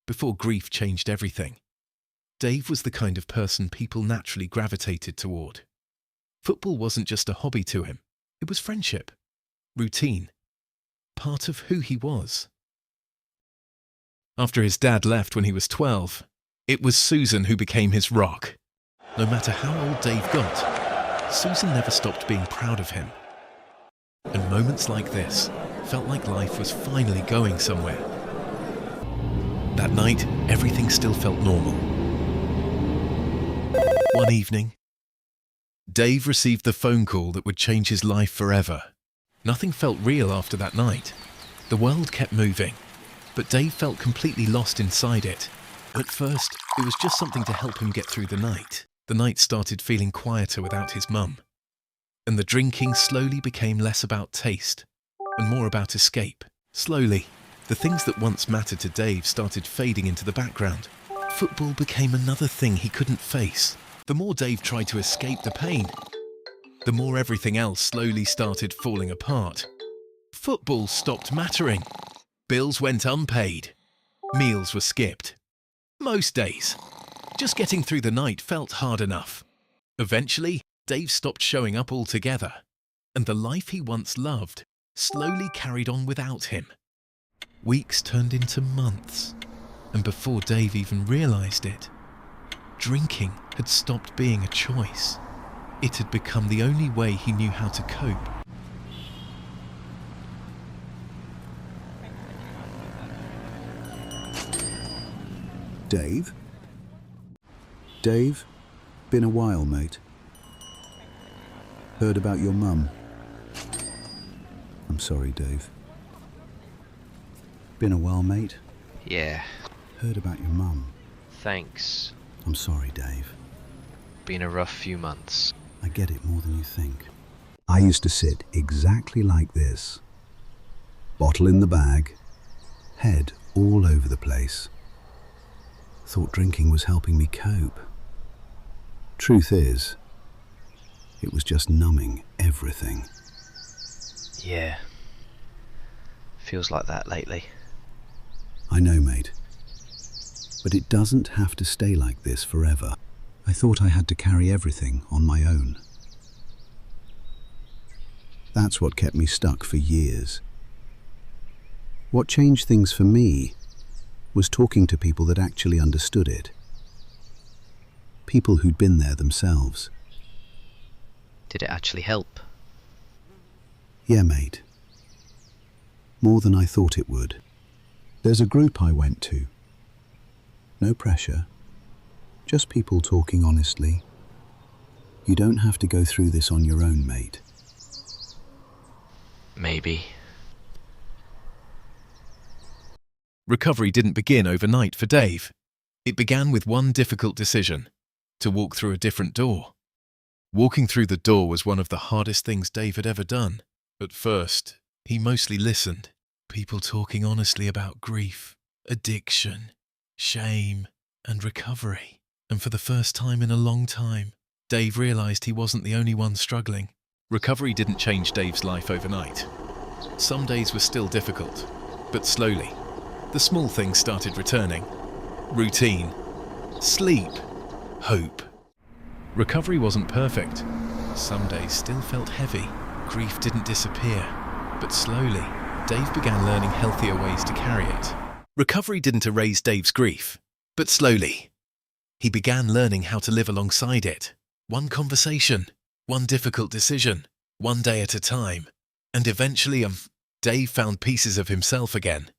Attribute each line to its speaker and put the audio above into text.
Speaker 1: before grief changed everything. Dave was the kind of person people naturally gravitated toward. Football wasn't just a hobby to him. It was friendship, routine, part of who he was. After his dad left when he was 12, it was Susan who became his rock. No matter how old Dave got, Susan never stopped being proud of him. And moments like this felt like life was finally going somewhere. That night, everything still felt normal. One evening, Dave received the phone call that would change his life forever. Nothing felt real after that night. The world kept moving, but Dave felt completely lost inside it. At first, it was just something to help him get through the night. The night started feeling quieter without his mum, and the drinking slowly became less about taste and more about escape. Slowly, the things that once mattered to Dave started fading into the background. Football became another thing he couldn't face. The more Dave tried to escape the pain, the more everything else slowly started falling apart. Football stopped mattering. Bills went unpaid. Meals were skipped. Most days, just getting through the night felt hard enough. Eventually, Dave stopped showing up altogether, and the life he once loved slowly carried on without him. Weeks turned into months, and before Dave even realized it, drinking had stopped being a choice. It had become the only way he knew how to cope.
Speaker 2: Dave? Dave? Been a while, mate. Heard about your mum. I'm sorry, Dave. Been a while, mate.
Speaker 3: Yeah,
Speaker 2: Heard about your mum.
Speaker 3: thanks.
Speaker 2: I'm sorry, Dave.
Speaker 3: Been a rough few months.
Speaker 2: I get it more than you think. I used to sit exactly like this. Bottle in the bag, head all over the place. Thought drinking was helping me cope. Truth is, it was just numbing everything.
Speaker 3: Yeah. Feels like that lately.
Speaker 2: I know, mate. But it doesn't have to stay like this forever. I thought I had to carry everything on my own. That's what kept me stuck for years. What changed things for me was talking to people that actually understood it. People who'd been there themselves.
Speaker 3: Did it actually help?
Speaker 2: Yeah, mate. More than I thought it would. There's a group I went to. No pressure. Just people talking honestly. You don't have to go through this on your own, mate.
Speaker 3: Maybe.
Speaker 1: Recovery didn't begin overnight for Dave. It began with one difficult decision: to walk through a different door. Walking through the door was one of the hardest things Dave had ever done. At first, he mostly listened. People talking honestly about grief, addiction, shame, and recovery. And for the first time in a long time, Dave realized he wasn't the only one struggling. Recovery didn't change Dave's life overnight. Some days were still difficult, but slowly, the small things started returning. Routine, sleep, hope. Recovery wasn't perfect. Some days still felt heavy. Grief didn't disappear, but slowly, Dave began learning healthier ways to carry it. Recovery didn't erase Dave's grief, but slowly, he began learning how to live alongside it. One conversation, one difficult decision, one day at a time. And eventually, Dave found pieces of himself again.